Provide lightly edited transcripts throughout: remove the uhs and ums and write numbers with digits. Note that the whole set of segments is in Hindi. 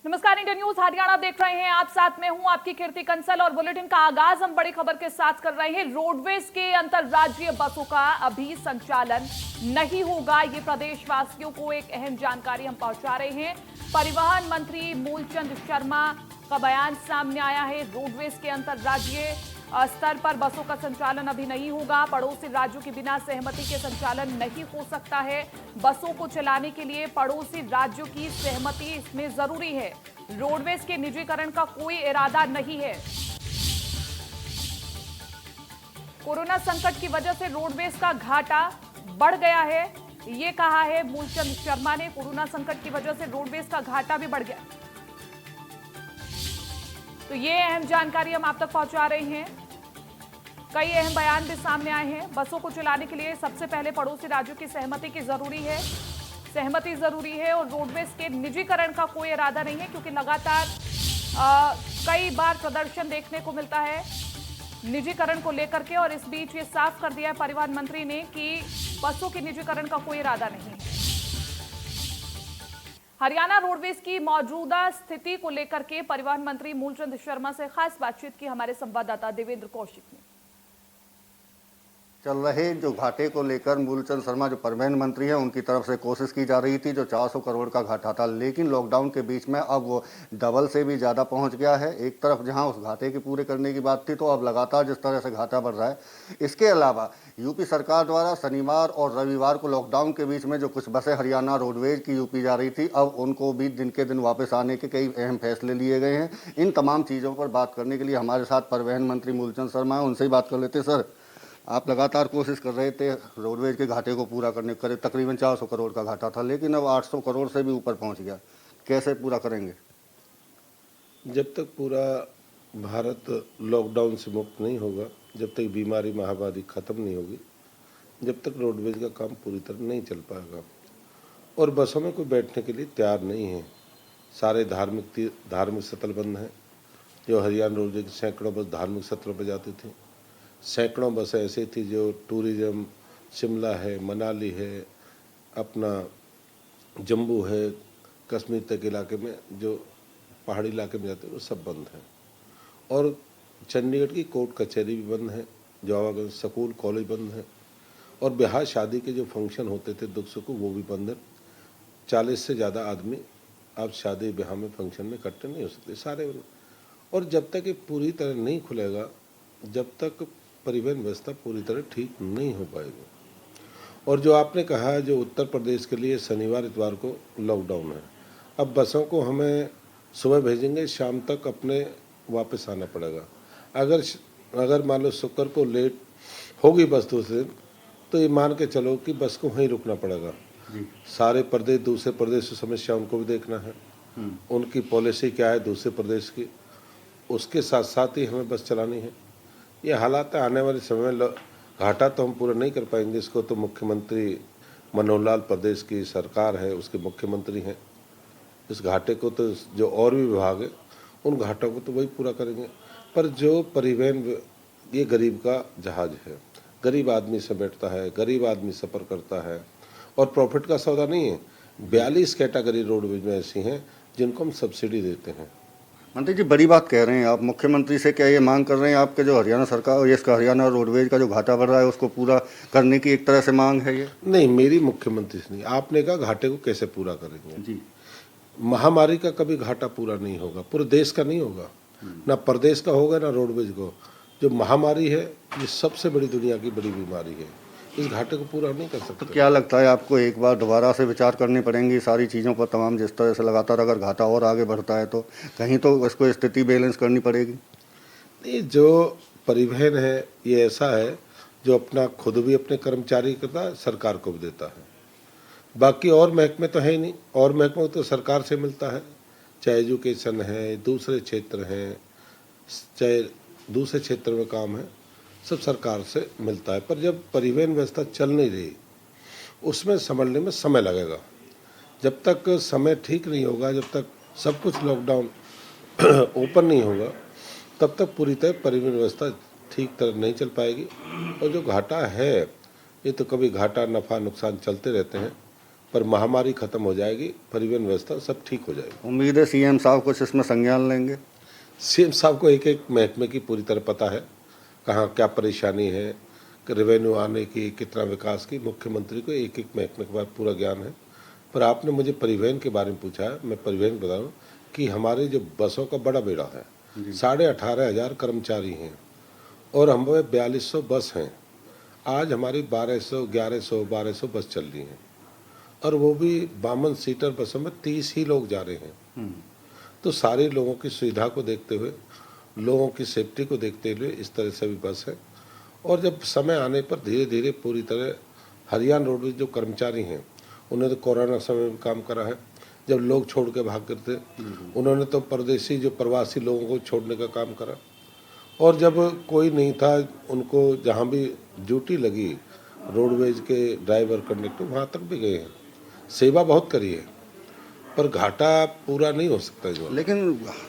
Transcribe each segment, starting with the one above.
नमस्कार, इंडिया न्यूज हरियाणा देख रहे हैं आप। साथ में हूं आपकी कीर्ति कंसल और बुलेटिन का आगाज हम बड़ी खबर के साथ कर रहे हैं। रोडवेज के अंतरराज्यीय बसों का अभी संचालन नहीं होगा, ये प्रदेशवासियों को एक अहम जानकारी हम पहुंचा रहे हैं। परिवहन मंत्री मूलचंद शर्मा का बयान सामने आया है। रोडवेज के अंतरराज्यीय स्तर पर बसों का संचालन अभी नहीं होगा। पड़ोसी राज्यों के बिना सहमति के संचालन नहीं हो सकता है। बसों को चलाने के लिए पड़ोसी राज्यों की सहमति इसमें जरूरी है। रोडवेज के निजीकरण का कोई इरादा नहीं है। कोरोना संकट की वजह से रोडवेज का घाटा बढ़ गया है, ये कहा है मूलचंद शर्मा ने। कोरोना संकट की वजह से रोडवेज का घाटा भी बढ़ गया, तो ये अहम जानकारी हम आप तक पहुंचा रहे हैं। कई अहम बयान भी सामने आए हैं। बसों को चलाने के लिए सबसे पहले पड़ोसी राज्यों की सहमति जरूरी है और रोडवेज के निजीकरण का कोई इरादा नहीं है, क्योंकि लगातार कई बार प्रदर्शन देखने को मिलता है निजीकरण को लेकर के। और इस बीच ये साफ कर दिया है परिवहन मंत्री ने कि बसों के निजीकरण का कोई इरादा नहीं है। हरियाणा रोडवेज की मौजूदा स्थिति को लेकर के परिवहन मंत्री मूलचंद शर्मा से खास बातचीत की हमारे संवाददाता देवेंद्र कौशिक ने। चल रहे जो घाटे को लेकर मूलचंद शर्मा जो परिवहन मंत्री हैं उनकी तरफ से कोशिश की जा रही थी। जो 400 करोड़ का घाटा था, लेकिन लॉकडाउन के बीच में अब वो डबल से भी ज़्यादा पहुंच गया है। एक तरफ जहां उस घाटे के पूरे करने की बात थी, तो अब लगातार जिस तरह से घाटा बढ़ रहा है। इसके अलावा यूपी सरकार द्वारा शनिवार और रविवार को लॉकडाउन के बीच में जो कुछ बसें हरियाणा रोडवेज की यूपी जा रही थी, अब उनको भी दिन के दिन वापस आने के कई अहम फैसले लिए गए हैं। इन तमाम चीज़ों पर बात करने के लिए हमारे साथ परिवहन मंत्री मूलचंद शर्मा हैं, उनसे ही बात कर लेते। सर, आप लगातार कोशिश कर रहे थे रोडवेज के घाटे को पूरा करने के, तकरीबन 400 करोड़ का घाटा था, लेकिन अब 800 करोड़ से भी ऊपर पहुंच गया। कैसे पूरा करेंगे? जब तक पूरा भारत लॉकडाउन से मुक्त नहीं होगा, जब तक बीमारी महामारी खत्म नहीं होगी, जब तक रोडवेज का काम पूरी तरह नहीं चल पाएगा। और बसों में कोई बैठने के लिए तैयार नहीं है। सारे धार्मिक स्थल बंद हैं। जो हरियाणा रोडवेज की सैकड़ों बस धार्मिक स्थलों पर जाती थी, सैकड़ों बसें ऐसी थी जो टूरिज्म, शिमला है, मनाली है, अपना जम्मू है, कश्मीर तक इलाके में जो पहाड़ी इलाके में जाते हैं वो सब बंद हैं। और चंडीगढ़ की कोर्ट कचहरी भी बंद है, जवाहरगंज स्कूल कॉलेज बंद है, और ब्याह शादी के जो फंक्शन होते थे दुख सुख वो भी बंद है। 40 से ज़्यादा आदमी अब शादी ब्याह में फंक्शन में इकट्ठे नहीं हो सकते, सारे बंद। और जब तक ये पूरी तरह नहीं खुलेगा, जब तक परिवहन व्यवस्था पूरी तरह ठीक नहीं हो पाएगी। और जो आपने कहा, जो उत्तर प्रदेश के लिए शनिवार इतवार को लॉकडाउन है, अब बसों को हमें सुबह भेजेंगे, शाम तक अपने वापस आना पड़ेगा। अगर मान लो शुक्र को लेट होगी बस दूसरे दिन, तो ये मान के चलो कि बस को वहीं रुकना पड़ेगा। सारे प्रदेश, दूसरे प्रदेश की समस्या उनको भी देखना है, उनकी पॉलिसी क्या है दूसरे प्रदेश की, उसके साथ साथ ही हमें बस चलानी है। ये हालात आने वाले समय में घाटा तो हम पूरा नहीं कर पाएंगे। इसको तो मुख्यमंत्री मनोहर लाल, प्रदेश की सरकार है, उसके मुख्यमंत्री हैं। इस घाटे को तो जो और भी विभाग है उन घाटों को तो वही पूरा करेंगे। पर जो परिवहन, ये गरीब का जहाज है, गरीब आदमी से बैठता है, गरीब आदमी सफ़र करता है, और प्रॉफिट का सौदा नहीं है। 42 कैटेगरी रोडवेज में ऐसी हैं जिनको हम सब्सिडी देते हैं। मंत्री जी, बड़ी बात कह रहे हैं आप। मुख्यमंत्री से क्या ये मांग कर रहे हैं आपके जो हरियाणा सरकार, इसका हरियाणा रोडवेज का जो घाटा बढ़ रहा है उसको पूरा करने की एक तरह से मांग है ये? नहीं, मेरी मुख्यमंत्री से नहीं। आपने कहा घाटे को कैसे पूरा करेंगे जी। महामारी का कभी घाटा पूरा नहीं होगा, पूरे देश का नहीं होगा, ना प्रदेश का होगा ना रोडवेज को। जो महामारी है ये सबसे बड़ी दुनिया की बड़ी बीमारी है, इस घाटे को पूरा नहीं कर सकते। तो क्या लगता है आपको एक बार दोबारा से विचार करनी पड़ेंगी सारी चीज़ों पर, तमाम जिस तरह से लगातार अगर घाटा और आगे बढ़ता है तो कहीं तो इसको स्थिति बैलेंस करनी पड़ेगी? नहीं, जो परिवहन है ये ऐसा है जो अपना खुद भी अपने कर्मचारी करता है, सरकार को भी देता है। बाकी और महकमे तो है ही नहीं, और महकमे तो सरकार से मिलता है, चाहे एजुकेशन है, दूसरे क्षेत्र हैं, चाहे दूसरे क्षेत्र में काम है, सब सरकार से मिलता है। पर जब परिवहन व्यवस्था चल नहीं रही, उसमें संभलने में समय लगेगा। जब तक समय ठीक नहीं होगा, जब तक सब कुछ लॉकडाउन ओपन नहीं होगा, तब तक पूरी तरह परिवहन व्यवस्था ठीक तरह नहीं चल पाएगी। और जो घाटा है, ये तो कभी घाटा नफ़ा नुकसान चलते रहते हैं, पर महामारी खत्म हो जाएगी, परिवहन व्यवस्था सब ठीक हो जाएगी। उम्मीद है सीएम साहब कुछ इसमें संज्ञान लेंगे। सीएम साहब को एक एक महकमे की पूरी तरह पता है, कहाँ क्या परेशानी है, रेवेन्यू आने की, कितना विकास की, मुख्यमंत्री को एक एक महकमे के बाद पूरा ज्ञान है। पर आपने मुझे परिवहन के बारे में पूछा है, मैं परिवहन बताऊँ कि हमारे जो बसों का बड़ा बेड़ा है, 18,500 कर्मचारी हैं और हमारे 4200 बस हैं। आज हमारी 1200, 1100, 1200 बस चल रही हैं और वो भी 52 सीटर बसों में 30 ही लोग जा रहे हैं। तो सारे लोगों की सुविधा को देखते हुए, लोगों की सेफ्टी को देखते हुए इस तरह से भी बस है। और जब समय आने पर धीरे धीरे पूरी तरह हरियाणा रोडवेज जो कर्मचारी हैं, उन्होंने तो कोरोना समय में काम करा है, जब लोग छोड़ के भाग करते, उन्होंने तो परदेशी जो प्रवासी लोगों को छोड़ने का काम करा। और जब कोई नहीं था, उनको जहाँ भी ड्यूटी लगी रोडवेज के ड्राइवर कंडक्टर वहाँ तक भी गए हैं, सेवा बहुत करी है, पर घाटा पूरा नहीं हो सकता जो। लेकिन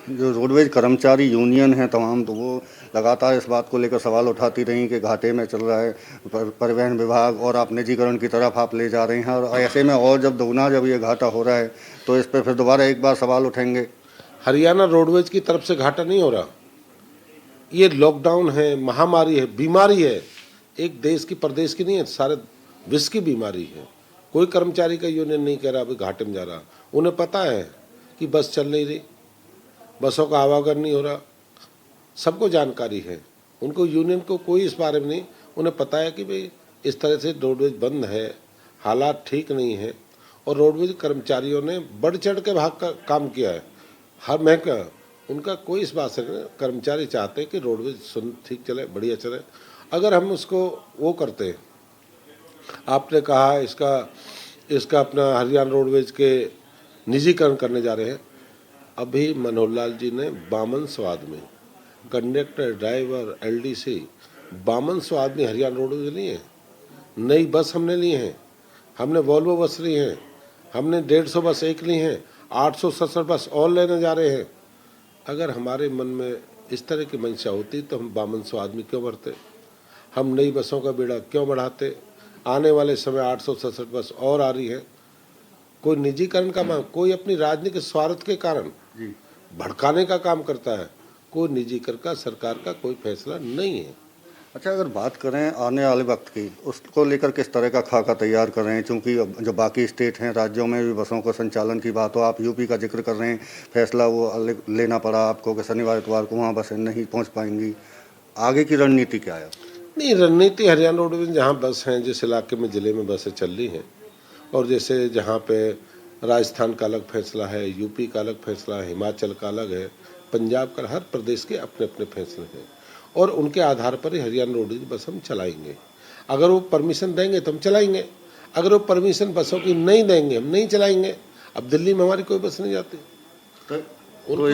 जो रोडवेज कर्मचारी यूनियन है तमाम, तो वो लगातार इस बात को लेकर सवाल उठाती रही कि घाटे में चल रहा है परिवहन विभाग और आप निजीकरण की तरफ आप ले जा रहे हैं, और ऐसे में और जब दोगुना जब ये घाटा हो रहा है तो इस पर फिर दोबारा एक बार सवाल उठेंगे। हरियाणा रोडवेज की तरफ से घाटा नहीं हो रहा, ये लॉकडाउन है, महामारी है, बीमारी है, एक देश की प्रदेश की नहीं है, सारे विश्व की बीमारी है। कोई कर्मचारी का यूनियन नहीं कह रहा अभी घाटे में जा रहा, उन्हें पता है कि बस चल नहीं रही, बसों का आवागमन नहीं हो रहा, सबको जानकारी है, उनको यूनियन को कोई इस बारे में नहीं, उन्हें पता है कि भाई इस तरह से रोडवेज बंद है, हालात ठीक नहीं है। और रोडवेज कर्मचारियों ने बढ़ चढ़ के भाग का काम किया है, हर महकमा उनका कोई इस बात से नहीं। कर्मचारी चाहते हैं कि रोडवेज ठीक चले, बढ़िया चले। अगर हम उसको वो करते हैं, आपने कहा इसका अपना हरियाणा रोडवेज के निजीकरण करने जा रहे हैं। अभी मनोहर लाल जी ने 5200 आदमी, कंडक्टर, ड्राइवर, एलडीसी, 5200 आदमी हरियाणा रोडवेज लिए हैं। नई बस हमने ली हैं, हमने वॉल्वो बस ली हैं, हमने 150 बस एक ली हैं, 867 बस और लेने जा रहे हैं। अगर हमारे मन में इस तरह की मंशा होती तो हम 5200 आदमी क्यों भरते, हम नई बसों का बेड़ा क्यों बढ़ाते। आने वाले समय 867 बस और आ रही है। कोई निजीकरण का मांग, कोई अपनी राजनीतिक स्वार्थ के कारण भड़काने का काम करता है, कोई निजीकरण का सरकार का कोई फैसला नहीं है। अच्छा, अगर बात करें आने वाले वक्त की, उसको लेकर किस तरह का खाका तैयार कर रहे हैं, क्योंकि जो बाकी स्टेट हैं, राज्यों में भी बसों को संचालन की बात हो, आप यूपी का जिक्र कर रहे हैं, फैसला वो लेना पड़ा आपको कि शनिवार इतवार को वहाँ बसें नहीं पहुँच पाएंगी, आगे की रणनीति क्या है? नहीं, रणनीति हरियाणा रोडवेज जहाँ बस हैं, जिस इलाके में ज़िले में बसें चल रही हैं, और जैसे जहाँ पे राजस्थान का अलग फैसला है, यूपी का अलग फैसला है, हिमाचल का अलग है, पंजाब का, हर प्रदेश के अपने अपने फैसले हैं और उनके आधार पर ही हरियाणा रोडवेज बस हम चलाएंगे। अगर वो परमिशन देंगे तो हम चलाएंगे, अगर वो परमिशन बसों की नहीं देंगे हम नहीं चलाएंगे। अब दिल्ली में हमारी कोई बस नहीं जाती। तो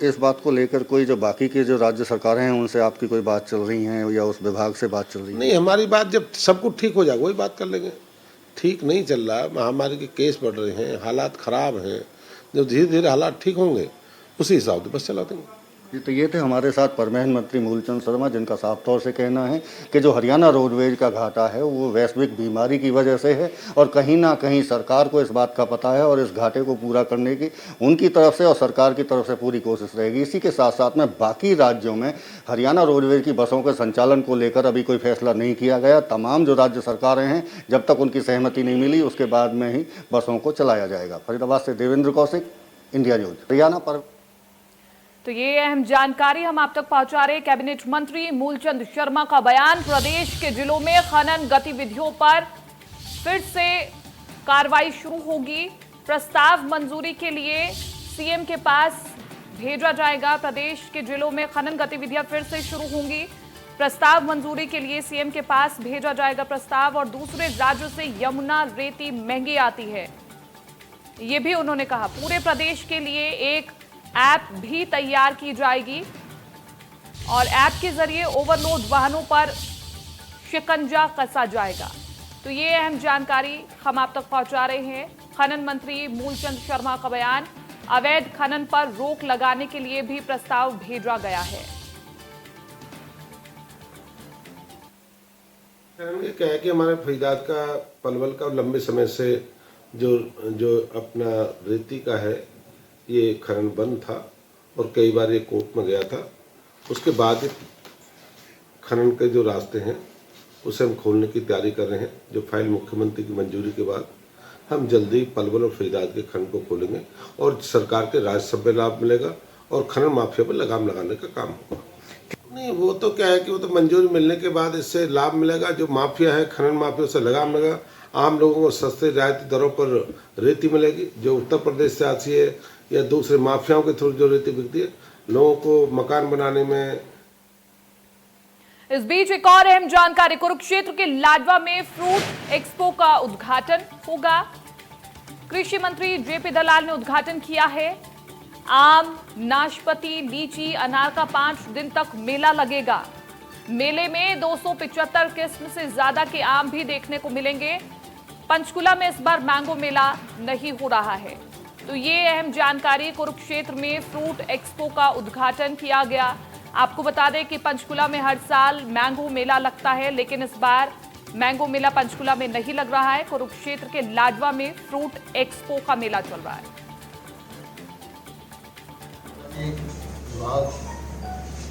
इस बात को लेकर कोई जो बाकी के जो राज्य सरकारें हैं उनसे आपकी कोई बात चल रही है या उस विभाग से बात चल रही है? नहीं, हमारी बात जब सब कुछ ठीक हो जाएगा वही बात कर लेंगे। ठीक नहीं चल रहा, महामारी के केस बढ़ रहे हैं, हालात ख़राब हैं, जब धीरे धीरे हालात ठीक होंगे उसी हिसाब से बस चला देंगे। तो ये थे हमारे साथ परिवहन मंत्री मूलचंद शर्मा, जिनका साफ तौर से कहना है कि जो हरियाणा रोडवेज का घाटा है वो वैश्विक बीमारी की वजह से है और कहीं ना कहीं सरकार को इस बात का पता है और इस घाटे को पूरा करने की उनकी तरफ से और सरकार की तरफ से पूरी कोशिश रहेगी। इसी के साथ साथ में बाकी राज्यों में हरियाणा रोडवेज की बसों के संचालन को लेकर अभी कोई फैसला नहीं किया गया। तमाम जो राज्य सरकारें हैं, जब तक उनकी सहमति नहीं मिली उसके बाद में ही बसों को चलाया जाएगा। फरीदाबाद से देवेंद्र कौशिक, इंडिया न्यूज, हरियाणा पर। तो ये अहम जानकारी हम आप तक पहुंचा रहे। कैबिनेट मंत्री मूलचंद शर्मा का बयान, प्रदेश के जिलों में खनन गतिविधियों पर फिर से कार्रवाई शुरू होगी। प्रस्ताव मंजूरी के लिए सीएम के पास भेजा जाएगा। प्रदेश के जिलों में खनन गतिविधियां फिर से शुरू होंगी। प्रस्ताव मंजूरी के लिए सीएम के पास भेजा जाएगा प्रस्ताव। और दूसरे राज्यों से यमुना रेती महंगी आती है, ये भी उन्होंने कहा। पूरे प्रदेश के लिए एक ऐप भी तैयार की जाएगी और ऐप के जरिए ओवरलोड वाहनों पर शिकंजा कसा जाएगा। तो ये अहम जानकारी हम आप तक पहुंचा रहे हैं। खनन मंत्री मूलचंद शर्मा का बयान, अवैध खनन पर रोक लगाने के लिए भी प्रस्ताव भेजा गया है। क्या है कि हमारे फरीदाबाद का, पलवल का लंबे समय से जो अपना रेती का है ये खनन बंद था और कई बार ये कोर्ट में गया था। उसके बाद खनन के जो रास्ते हैं उसे हम खोलने की तैयारी कर रहे हैं। जो फाइल मुख्यमंत्री की मंजूरी के बाद हम जल्दी पलवल और फरीदाबाद के खनन को खोलेंगे और सरकार के राजस्व में लाभ मिलेगा और खनन माफिया पर लगाम लगाने का काम होगा। नहीं, वो तो क्या है कि वो तो मंजूरी मिलने के बाद इससे लाभ मिलेगा। जो माफिया है खनन माफिया से लगाम लगेगा। आम लोगों को सस्ते रियायती दरों पर रेती मिलेगी जो उत्तर प्रदेश से आती है या दूसरे माफियाओं के थ्रू जो रेती बिकती है, लोगों को मकान बनाने में। इस बीच एक और अहम जानकारी, कुरुक्षेत्र के लाडवा में फ्रूट एक्सपो का उद्घाटन होगा। कृषि मंत्री जेपी दलाल ने उद्घाटन किया है। आम, नाशपाती, लीची, अनार का 5 दिन तक मेला लगेगा। मेले में 275 किस्म से ज्यादा के आम भी देखने को मिलेंगे। पंचकुला में इस बार मैंगो मेला नहीं हो रहा है। तो ये अहम जानकारी, कुरुक्षेत्र में फ्रूट एक्सपो का उद्घाटन किया गया। आपको बता दें कि पंचकुला में हर साल मैंगो मेला लगता है, लेकिन इस बार मैंगो मेला पंचकुला में नहीं लग रहा है। कुरुक्षेत्र के लाडवा में फ्रूट एक्सपो का मेला चल रहा है।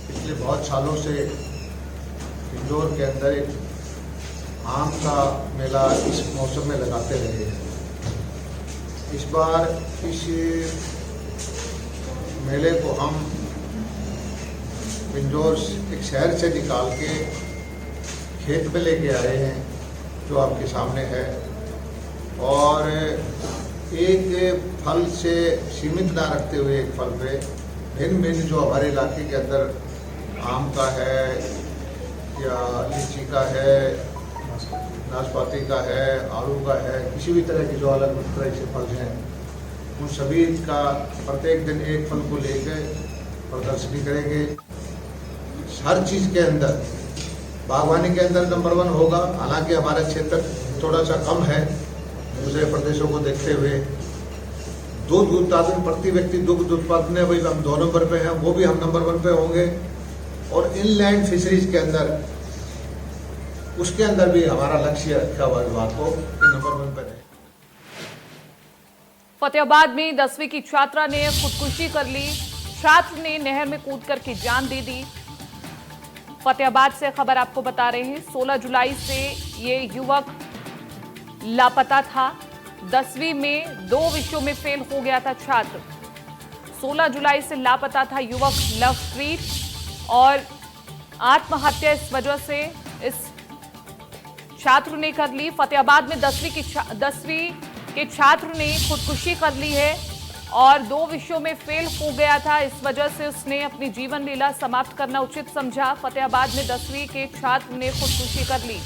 पिछले बहुत सालों से इंदौर के अंदर एक आम का मेला इस मौसम में लगाते रहे हैं। इस बार इस मेले को हम इंदौर एक शहर से निकाल के खेत में लेके आए हैं, जो आपके सामने है। और एक फल से सीमित ना रखते हुए एक फल पे भिन्न भिन्न जो हमारे इलाके के अंदर आम का है या लीची का है, नाशपाती का है, आड़ू का है, किसी भी तरह के जो अलग तरह के फल हैं, उन सभी का प्रत्येक दिन एक फल को लेकर प्रदर्शनी करेंगे। हर चीज़ के अंदर, बागवानी के अंदर नंबर 1 होगा। हालांकि हमारा क्षेत्र थोड़ा सा कम है दूसरे प्रदेशों को देखते हुए। दूध उत्पादन, प्रति व्यक्ति दुग्ध उत्पादन में भी हम 2 नंबर पे हैं, वो भी हम नंबर 1 पे होंगे। और इनलैंड फिशरीज के अंदर, उसके अंदर भी हमारा लक्ष्य रखा हुआ विभाग को नंबर 1 पे रहे। फतेहाबाद में 10वीं की छात्रा ने खुदकुशी कर ली। छात्र ने नहर में कूद करके जान दे दी। फतेहाबाद से खबर आपको बता रहे हैं। 16 जुलाई से ये युवक लापता था। 10वीं में 2 विषयों में फेल हो गया था छात्र। 16 जुलाई से लापता था युवक लवप्रीत और आत्महत्या इस वजह से इस छात्र ने कर ली। फतेहाबाद में 10वीं के छात्र ने खुदकुशी कर ली है और 2 विषयों में फेल हो गया था। इस वजह से उसने अपनी जीवन लीला समाप्त करना उचित समझा। फतेहाबाद में 10वीं के छात्र ने खुदकुशी कर ली।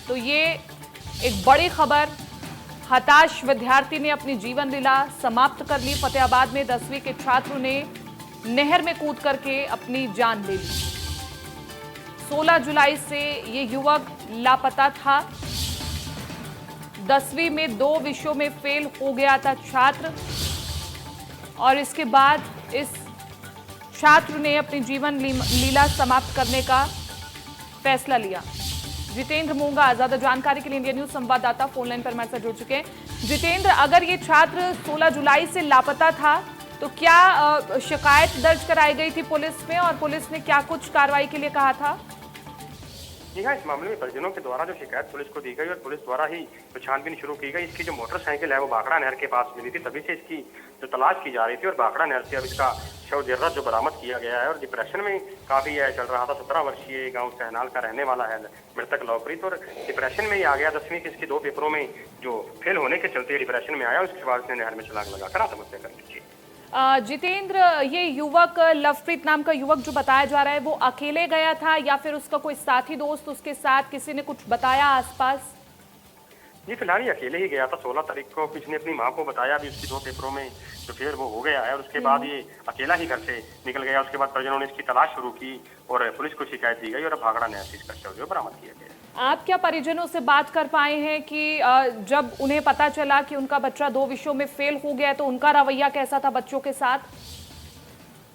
तो ये एक बड़ी खबर, हताश विद्यार्थी ने अपनी जीवन लीला समाप्त कर ली। फतेहाबाद में 10वीं के छात्र ने नहर में कूद करके अपनी जान ले ली। 16 जुलाई से ये युवक लापता था। 10वीं में 2 विषयों में फेल हो गया था छात्र और इसके बाद इस छात्र ने अपनी जीवन लीला समाप्त करने का फैसला लिया। जितेंद्र मूंगा ज्यादा जानकारी के लिए इंडिया न्यूज संवाददाता फोन लाइन पर हमारे साथ जुड़ चुके हैं। जितेंद्र, अगर ये छात्र 16 जुलाई से लापता था तो क्या शिकायत दर्ज कराई गई थी पुलिस में और पुलिस ने क्या कुछ कार्रवाई के लिए कहा था? जी हाँ, इस मामले में परिजनों के द्वारा जो शिकायत पुलिस को दी गई और पुलिस द्वारा ही छानबीन शुरू की गई। इसकी जो मोटरसाइकिल है वो भाखड़ा नहर के पास मिली थी, तभी से इसकी जो तलाश की जा रही थी और भाखड़ा नहर से अब इसका शव जर्रा जो बरामद किया गया है और डिप्रेशन में काफी चल रहा था। 17 वर्षीय गांव सहनाल का रहने वाला है मृतक लवप्रीत और डिप्रेशन में ही आ गया। 10वीं के इसके 2 पेपरों में जो फेल होने के चलते डिप्रेशन में आया, उसके बाद उसने नहर में छलांग लगाकर आत्महत्या कर ली। जितेंद्र, ये युवक लवप्रीत नाम का युवक जो बताया जा रहा है वो अकेले गया था या फिर उसका कोई साथी दोस्त उसके साथ, किसी ने कुछ बताया आसपास? जी फिलहाल ये अकेले ही गया था। 16 तारीख को इसने अपनी मां को बताया भी उसकी 2 पेपरों में जो फेल वो हो गया है और उसके बाद ये अकेला ही घर से निकल गया। उसके बाद परिजनों ने इसकी तलाश शुरू की और पुलिस को शिकायत दी गई और अब भाखड़ा नहर से इसका शव जो बरामद किया गया। आप क्या परिजनों से बात कर पाए हैं कि जब उन्हें पता चला कि उनका बच्चा 2 विषयों में फेल हो गया तो उनका रवैया कैसा था बच्चों के साथ?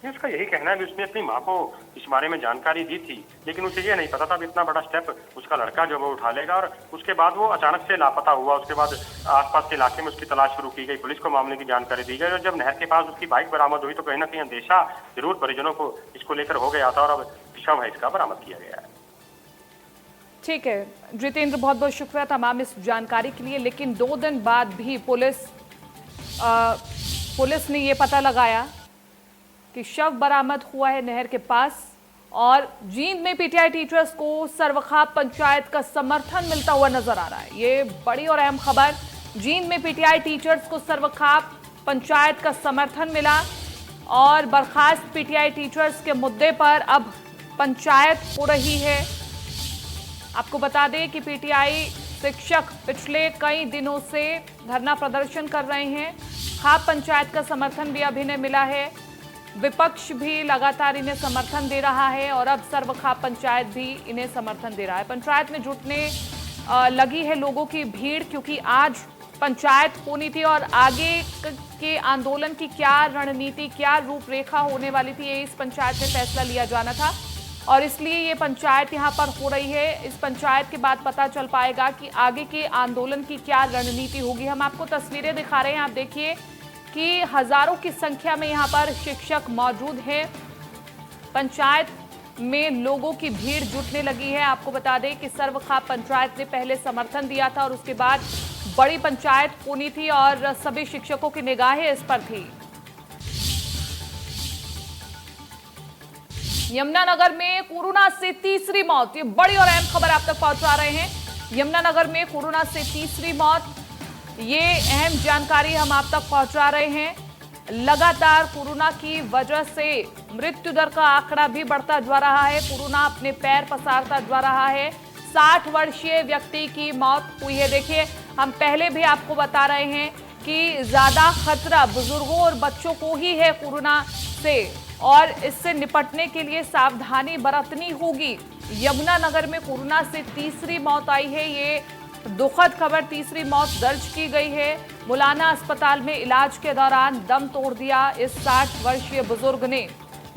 ये उसका यही कहना है कि उसने अपनी माँ को इस बारे में जानकारी दी थी, लेकिन उसे ये नहीं पता था कि इतना बड़ा स्टेप उसका लड़का जो वो उठा लेगा। और उसके बाद वो अचानक से लापता हुआ। उसके बाद आसपास के इलाके में उसकी तलाश शुरू की गई, पुलिस को मामले की जानकारी दी गई और जब नहर के पास उसकी बाइक बरामद हुई तो कहीं ना कहीं अंदेशा जरूर परिजनों को इसको लेकर हो गया था और अब शव है इसका बरामद किया गया है। ठीक है जितेंद्र, बहुत बहुत शुक्रिया तमाम इस जानकारी के लिए। लेकिन 2 दिन बाद भी पुलिस ने ये पता लगाया कि शव बरामद हुआ है नहर के पास और जींद में पीटीआई टीचर्स को सर्वखाप पंचायत का समर्थन मिलता हुआ नजर आ रहा है। ये बड़ी और अहम खबर, जींद में पीटीआई टीचर्स को सर्वखाप पंचायत का समर्थन मिला और बर्खास्त पीटीआई टीचर्स के मुद्दे पर अब पंचायत हो रही है। आपको बता दें कि पीटीआई शिक्षक पिछले कई दिनों से धरना प्रदर्शन कर रहे हैं। खाप पंचायत का समर्थन भी अब इन्हें मिला है, विपक्ष भी लगातार इन्हें समर्थन दे रहा है और अब सर्वखाप पंचायत भी इन्हें समर्थन दे रहा है। पंचायत में जुटने लगी है लोगों की भीड़, क्योंकि आज पंचायत होनी थी और आगे के आंदोलन की क्या रणनीति, क्या रूपरेखा होने वाली थी, ये इस पंचायत में फैसला लिया जाना था और इसलिए ये पंचायत यहाँ पर हो रही है। इस पंचायत के बाद पता चल पाएगा कि आगे के आंदोलन की क्या रणनीति होगी। हम आपको तस्वीरें दिखा रहे हैं, आप देखिए कि हजारों की संख्या में यहाँ पर शिक्षक मौजूद हैं। पंचायत में लोगों की भीड़ जुटने लगी है। आपको बता दें कि सर्वखाप पंचायत ने पहले समर्थन दिया था और उसके बाद बड़ी पंचायत होनी थी और सभी शिक्षकों की निगाहें इस पर थी। यमुनानगर में कोरोना से तीसरी मौत, ये बड़ी और अहम खबर आप तक पहुंचा रहे हैं। यमुनानगर में कोरोना से तीसरी मौत, ये अहम जानकारी हम आप तक पहुंचा रहे हैं। लगातार कोरोना की वजह से मृत्यु दर का आंकड़ा भी बढ़ता जा रहा है, कोरोना अपने पैर पसारता जा रहा है। 60 वर्षीय व्यक्ति की मौत हुई है। देखिए हम पहले भी आपको बता रहे हैं कि ज्यादा खतरा बुजुर्गों और बच्चों को ही है कोरोना से और इससे निपटने के लिए सावधानी बरतनी होगी। यमुनानगर में कोरोना से तीसरी मौत आई है, ये दुखद खबर, तीसरी मौत दर्ज की गई है। मुलाना अस्पताल में इलाज के दौरान दम तोड़ दिया इस 60 वर्षीय बुजुर्ग ने।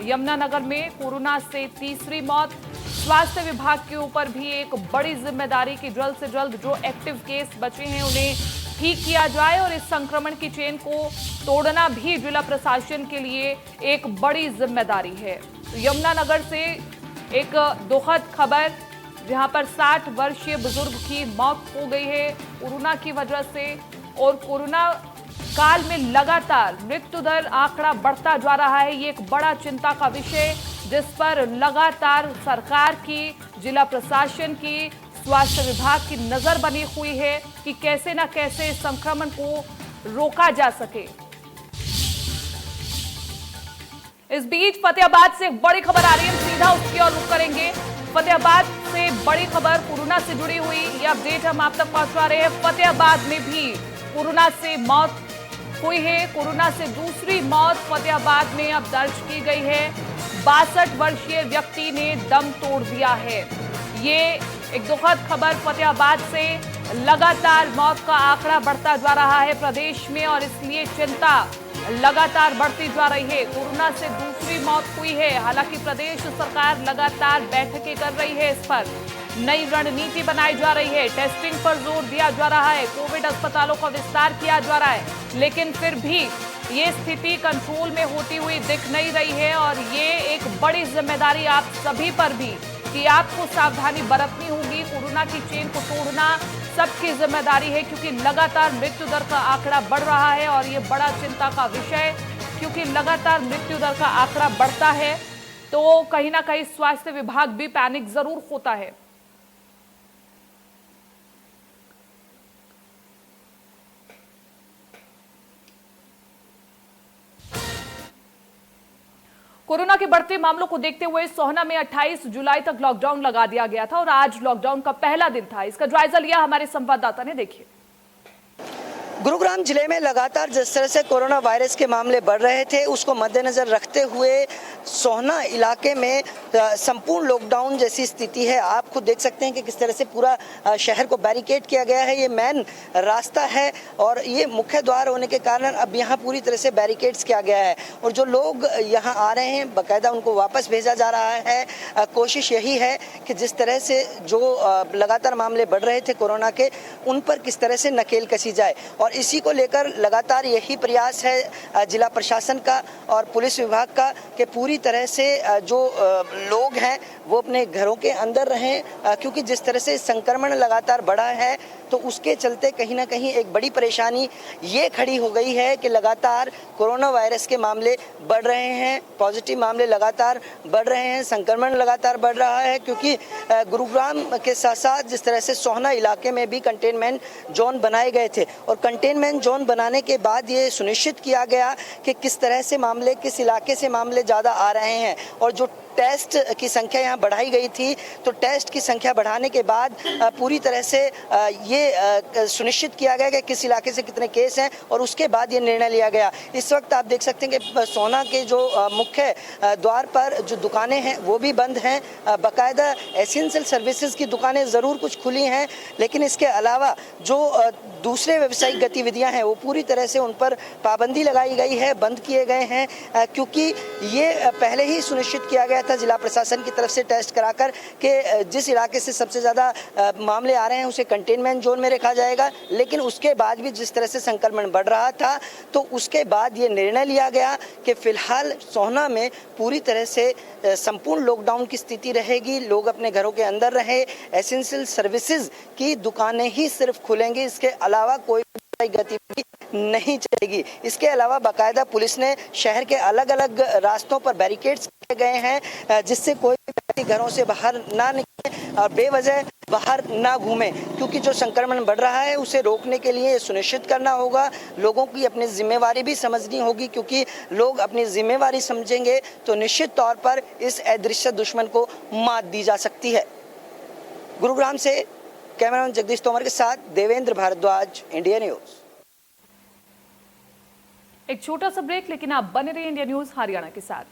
यमुनानगर में कोरोना से तीसरी मौत। स्वास्थ्य विभाग के ऊपर भी एक बड़ी जिम्मेदारी कि जल्द से जल्द जो एक्टिव केस बचे हैं उन्हें ठीक किया जाए और इस संक्रमण की चेन को तोड़ना भी जिला प्रशासन के लिए एक बड़ी जिम्मेदारी है। तो यमुनानगर से एक दुखद खबर, जहां पर 60 वर्षीय बुजुर्ग की मौत हो गई है कोरोना की वजह से और कोरोना काल में लगातार मृत्यु दर आंकड़ा बढ़ता जा रहा है। ये एक बड़ा चिंता का विषय जिस पर लगातार सरकार की, जिला प्रशासन की, स्वास्थ्य विभाग की नजर बनी हुई है कि कैसे न कैसे इस संक्रमण को रोका जा सके। इस बीच फतेहाबाद से बड़ी खबर आ रही है, सीधा उसकी ओर रुख करेंगे। फतेहाबाद से बड़ी खबर कोरोना से जुड़ी हुई, ये अपडेट हम आप तक पहुंचा रहे हैं। फतेहाबाद में भी कोरोना से मौत हुई है, कोरोना से दूसरी मौत फतेहाबाद में अब दर्ज की गई है। 62 वर्षीय व्यक्ति ने दम तोड़ दिया है। ये एक दुखद खबर फतेहाबाद से। लगातार मौत का आंकड़ा बढ़ता जा रहा है प्रदेश में और इसलिए चिंता लगातार बढ़ती जा रही है। कोरोना से दूसरी मौत हुई है। हालांकि प्रदेश सरकार लगातार बैठकें कर रही है, इस पर नई रणनीति बनाई जा रही है, टेस्टिंग पर जोर दिया जा रहा है, कोविड अस्पतालों का विस्तार किया जा रहा है, लेकिन फिर भी ये स्थिति कंट्रोल में होती हुई दिख नहीं रही है और ये एक बड़ी जिम्मेदारी आप सभी पर भी कि आपको सावधानी बरतनी होगी। कोरोना की चेन को तोड़ना सबकी जिम्मेदारी है क्योंकि लगातार मृत्यु दर का आंकड़ा बढ़ रहा है और ये बड़ा चिंता का विषय, क्योंकि लगातार मृत्यु दर का आंकड़ा बढ़ता है तो कहीं ना कहीं स्वास्थ्य विभाग भी पैनिक जरूर होता है। कोरोना के बढ़ते मामलों को देखते हुए सोहना में 28 जुलाई तक लॉकडाउन लगा दिया गया था और आज लॉकडाउन का पहला दिन था। इसका जायजा लिया हमारे संवाददाता ने, देखिए। गुरुग्राम जिले में लगातार जिस तरह से कोरोना वायरस के मामले बढ़ रहे थे, उसको मद्देनजर रखते हुए सोहना इलाके में संपूर्ण लॉकडाउन जैसी स्थिति है। आप खुद देख सकते हैं कि किस तरह से पूरा शहर को बैरिकेड किया गया है। ये मेन रास्ता है और ये मुख्य द्वार होने के कारण अब यहाँ पूरी तरह से बैरिकेड्स किया गया है और जो लोग यहाँ आ रहे हैं बाकायदा उनको वापस भेजा जा रहा है। कोशिश यही है कि जिस तरह से जो लगातार मामले बढ़ रहे थे कोरोना के, उन पर किस तरह से नकेल कसी जाए और इसी को लेकर लगातार यही प्रयास है जिला प्रशासन का और पुलिस विभाग का कि पूरी तरह से जो लोग हैं वो अपने घरों के अंदर रहें, क्योंकि जिस तरह से संक्रमण लगातार बढ़ा है तो उसके चलते कहीं ना कहीं एक बड़ी परेशानी ये खड़ी हो गई है कि लगातार कोरोना वायरस के मामले बढ़ रहे हैं, पॉजिटिव मामले लगातार बढ़ रहे हैं, संक्रमण लगातार बढ़ रहा है। क्योंकि गुरुग्राम के साथ साथ जिस तरह से सोहना इलाके में भी कंटेनमेंट जोन बनाए गए थे और कंटेनमेंट जोन बनाने के बाद ये सुनिश्चित किया गया कि किस तरह से मामले, किस इलाके से मामले ज़्यादा आ रहे हैं और जो टेस्ट की संख्या यहाँ बढ़ाई गई थी तो टेस्ट की संख्या बढ़ाने के बाद पूरी तरह से ये सुनिश्चित किया गया कि किस इलाके से कितने केस हैं और उसके बाद ये निर्णय लिया गया। इस वक्त आप देख सकते हैं कि सोहना के जो मुख्य द्वार पर जो दुकानें हैं वो भी बंद हैं। बाकायदा एसेंशियल सर्विसेज की दुकानें ज़रूर कुछ खुली हैं, लेकिन इसके अलावा जो दूसरे व्यावसायिक गतिविधियां हैं वो पूरी तरह से उन पर पाबंदी लगाई गई है, बंद किए गए हैं, क्योंकि ये पहले ही सुनिश्चित किया गया था जिला प्रशासन की तरफ से टेस्ट कराकर कि जिस इलाके से सबसे ज़्यादा मामले आ रहे हैं उसे कंटेनमेंट जोन में रखा जाएगा। लेकिन उसके बाद भी जिस तरह से संक्रमण बढ़ रहा था तो उसके बाद ये निर्णय लिया गया कि फिलहाल सोहना में पूरी तरह से संपूर्ण लॉकडाउन की स्थिति रहेगी, लोग अपने घरों के अंदर रहें, एसेंशियल सर्विसेज की दुकानें ही सिर्फ खुलेंगी, इसके अलावा कोई गतिविधि नहीं चलेगी। इसके अलावा बाकायदा पुलिस ने शहर के अलग अलग रास्तों पर बैरिकेड्स किए गए हैं जिससे कोई व्यक्ति घरों से बाहर ना निकले और बेवजह बाहर ना घूमे, क्योंकि जो संक्रमण बढ़ रहा है उसे रोकने के लिए सुनिश्चित करना होगा। लोगों की अपनी जिम्मेवारी भी समझनी होगी, क्योंकि लोग अपनी जिम्मेवारी समझेंगे तो निश्चित तौर पर इस अदृश्य दुश्मन को मात दी जा सकती है। गुरुग्राम से कैमरामैन जगदीश तोमर के साथ देवेंद्र भारद्वाज, इंडिया न्यूज। एक छोटा सा ब्रेक, लेकिन आप बने रहिए इंडिया न्यूज हरियाणा के साथ।